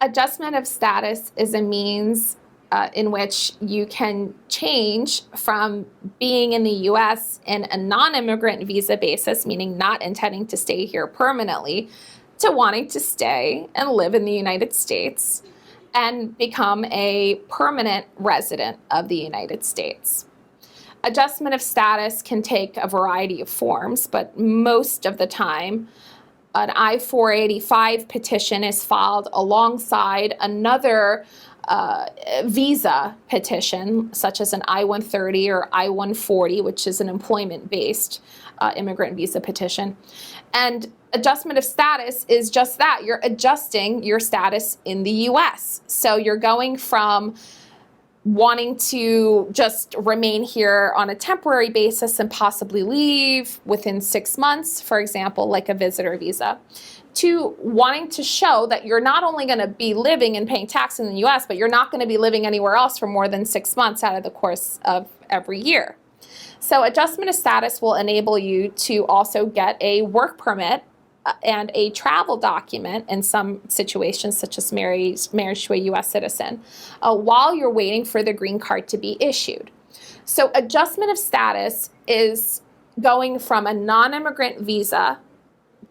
Adjustment of status is a means in which you can change from being in the U.S. in a non-immigrant visa basis, meaning not intending to stay here permanently, to wanting to stay and live in the United States and become a permanent resident of the United States. Adjustment of status can take a variety of forms, but most of the time, an I-485 petition is filed alongside another visa petition, such as an I-130 or I-140, which is an employment-based immigrant visa petition. And adjustment of status is just that. You're adjusting your status in the U.S. So you're going from wanting to just remain here on a temporary basis and possibly leave within 6 months, for example, like a visitor visa, to wanting to show that you're not only going to be living and paying tax in the U.S., but you're not going to be living anywhere else for more than 6 months out of the course of every year. So adjustment of status will enable you to also get a work permit and a travel document in some situations, such as marriage to a U.S. citizen, while you're waiting for the green card to be issued. So adjustment of status is going from a non-immigrant visa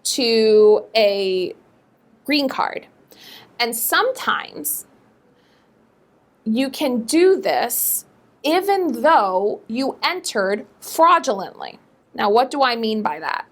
to a green card. And sometimes you can do this even though you entered fraudulently. Now, what do I mean by that?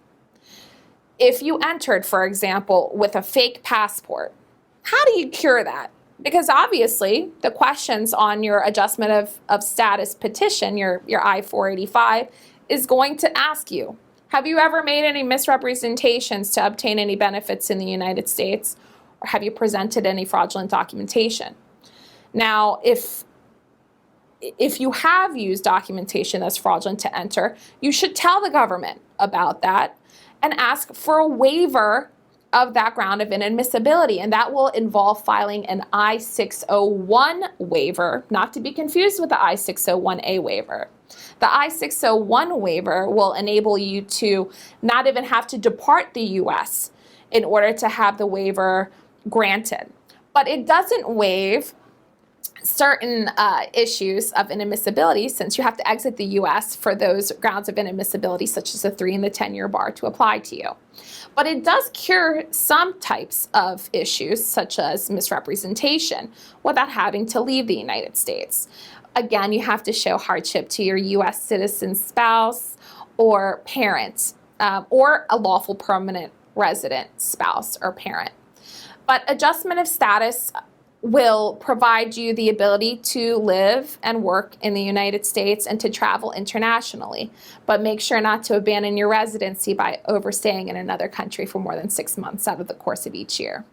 If you entered, for example, with a fake passport, how do you cure that? Because obviously the questions on your adjustment of status petition, your I-485, is going to ask you, have you ever made any misrepresentations to obtain any benefits in the United States? Or have you presented any fraudulent documentation? Now, if you have used documentation that's fraudulent to enter, you should tell the government about that and ask for a waiver of that ground of inadmissibility. And that will involve filing an I-601 waiver, not to be confused with the I-601A waiver. The I-601 waiver will enable you to not even have to depart the U.S. in order to have the waiver granted. But it doesn't waive certain issues of inadmissibility, since you have to exit the U.S. for those grounds of inadmissibility, such as the 3 and the 10-year bar, to apply to you. But it does cure some types of issues, such as misrepresentation, without having to leave the United States. Again, you have to show hardship to your U.S. citizen spouse or parent, or a lawful permanent resident spouse or parent. But adjustment of status will provide you the ability to live and work in the United States and to travel internationally. But make sure not to abandon your residency by overstaying in another country for more than 6 months out of the course of each year.